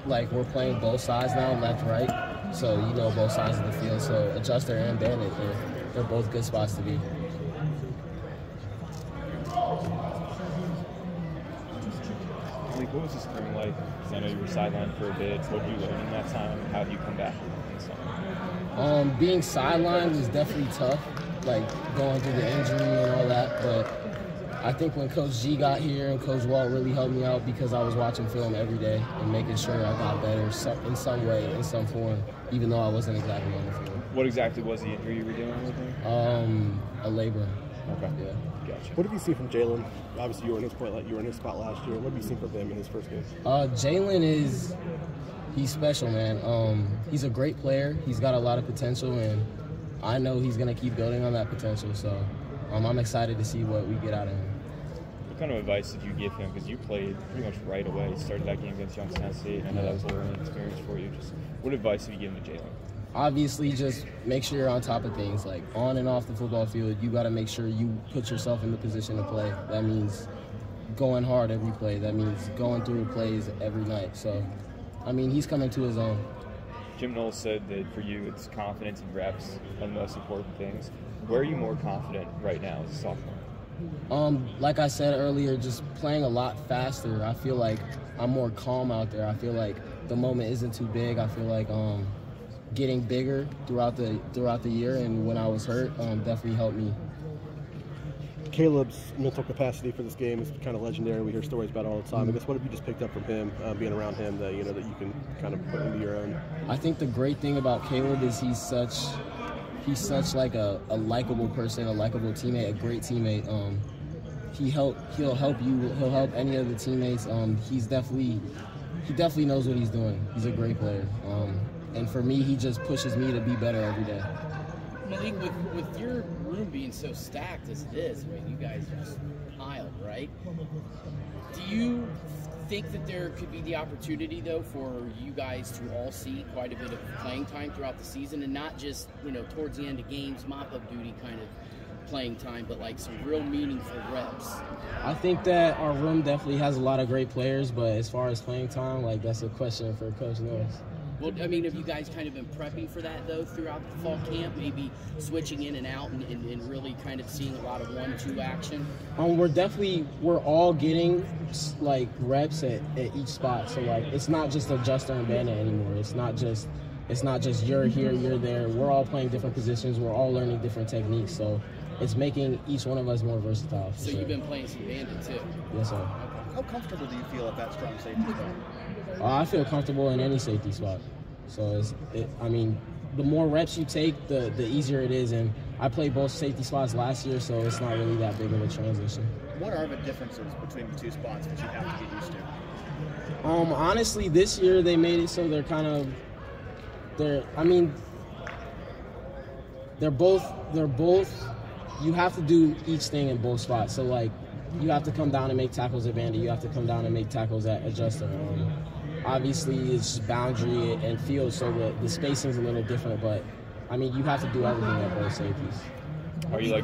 like we're playing both sides now, left, right. So you know both sides of the field. So adjuster and bandit, they're both good spots to be. Malik, what was this spring like? Because I know you were sidelined for a bit. What did you learn in that time? How do you come back in summer? Being sidelined was definitely tough, like going through the injury and all that. But I think when Coach G got here and Coach Walt really helped me out because I was watching film every day and making sure I got better in some way, in some form, even though I wasn't exactly on the field. What exactly was the injury you were dealing with him? A labrum. Okay. Yeah. Gotcha. What have you seen from Jalen? Obviously, you were in his spot last year. What have you seen from him in his first game? Jalen he's special, man. He's a great player. He's got a lot of potential, and I know he's going to keep building on that potential. So I'm excited to see what we get out of him. What kind of advice did you give him? Because you played pretty much right away. You started that game against Youngstown State. I know that was a learning experience for you. Just what advice have you given to Jalen? Obviously, just make sure you're on top of things. Like on and off the football field, you got to make sure you put yourself in the position to play. That means going hard every play. That means going through plays every night. So, I mean, he's coming to his own. Jim Knowles said that for you, it's confidence and reps are the most important things. Where are you more confident right now as a sophomore? Like I said earlier, just playing a lot faster. I feel like I'm more calm out there. I feel like the moment isn't too big. I feel like getting bigger throughout the year, and when I was hurt, definitely helped me. Caleb's mental capacity for this game is kind of legendary. We hear stories about it all the time. I guess what have you just picked up from him, being around him, that you can kind of put into your own? I think the great thing about Caleb is he's such like a likable person, a likable teammate, a great teammate. He'll help you. He'll help any of the teammates. He definitely knows what he's doing. He's a great player. And for me, he just pushes me to be better every day. Malik, with your room being so stacked as it is, I mean, you guys are just piled, right? Do you think that there could be the opportunity, though, for you guys to all see quite a bit of playing time throughout the season, and not just, towards the end of games, mop-up duty kind of playing time, but like some real meaningful reps? I think that our room definitely has a lot of great players, but as far as playing time, like that's a question for Coach Knowles. Well, I mean, have you guys kind of been prepping for that, though, throughout the fall camp, maybe switching in and out and really kind of seeing a lot of 1-2 action? We're all getting, like, reps at each spot. So, like, it's not just adjuster and bandit anymore. It's not just you're here, you're there. We're all playing different positions. We're all learning different techniques. So it's making each one of us more versatile. So you've been playing some bandit, too? Yes, sir. How comfortable do you feel at that strong safety spot? I feel comfortable in any safety spot. So, the more reps you take, the easier it is. And I played both safety spots last year, so it's not really that big of a transition. What are the differences between the two spots that you have to get used to? Honestly, this year they made it so they're both, you have to do each thing in both spots. So, like, you have to come down and make tackles at bandit. You have to come down and make tackles at adjuster. Obviously, it's boundary and field, so the spacing's a little different. But you have to do everything at both safeties.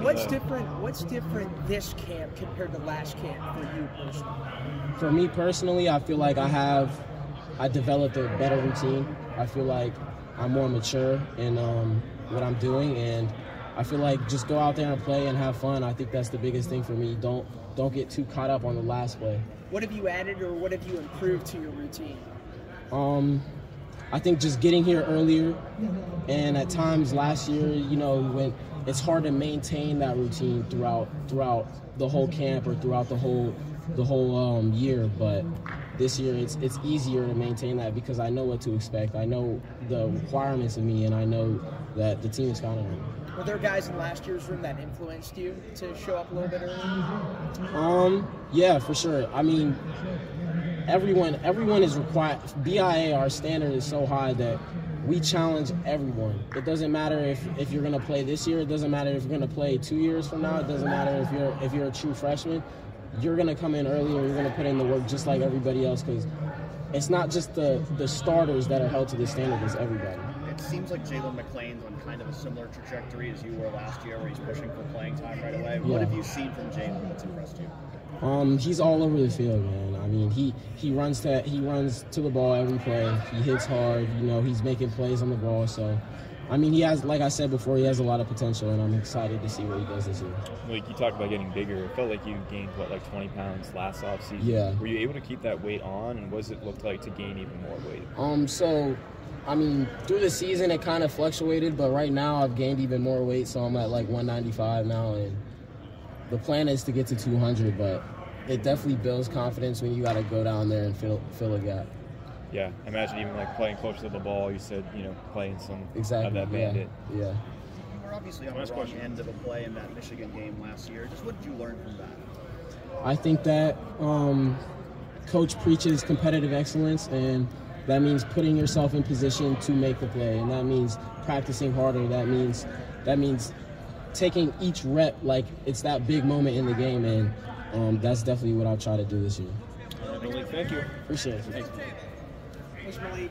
What's different this camp compared to last camp for you personally? For me personally, I feel like I developed a better routine. I feel like I'm more mature in what I'm doing, and I feel like just go out there and play and have fun. I think that's the biggest thing for me. Don't get too caught up on the last play. What have you added or what have you improved to your routine? I think just getting here earlier, and at times last year, when it's hard to maintain that routine throughout the whole camp or throughout the whole year. But this year it's easier to maintain that because I know what to expect. I know the requirements of me, and I know that the team is counting on me. Were there guys in last year's room that influenced you to show up a little bit earlier? Yeah, for sure. Everyone is required. BIA, our standard is so high that we challenge everyone. It doesn't matter if you're going to play this year. It doesn't matter if you're going to play 2 years from now. It doesn't matter if you're a true freshman. You're going to come in earlier. You're going to put in the work just like everybody else, because it's not just the starters that are held to the standard. It's everybody. It seems like Jaylen McClain's on kind of a similar trajectory as you were last year, where he's pushing for playing time right away. Yeah. What have you seen from Jaylen that's impressed you? He's all over the field, man. I mean, he runs to the ball every play. He hits hard. You know, he's making plays on the ball. So, I mean, he has, like I said before, he has a lot of potential, and I'm excited to see what he does this year. Like you talked about getting bigger. It felt like you gained like 20 pounds last offseason. Yeah. Were you able to keep that weight on, and what does it look like to gain even more weight? So, I mean, through the season it kind of fluctuated, but right now I've gained even more weight, so I'm at like 195 now, and the plan is to get to 200, but it definitely builds confidence when you got to go down there and fill a gap. Yeah, imagine even like playing closer to the ball. You said, you know, playing some exactly of that bandit. Yeah. You were obviously on the wrong end of a play in that Michigan game last year. Just what did you learn from that? I think that coach preaches competitive excellence, and that means putting yourself in position to make the play, and that means practicing harder. That means taking each rep like it's that big moment in the game, and that's definitely what I'll try to do this year. Malik, thank you. Appreciate it. Thanks, Malik.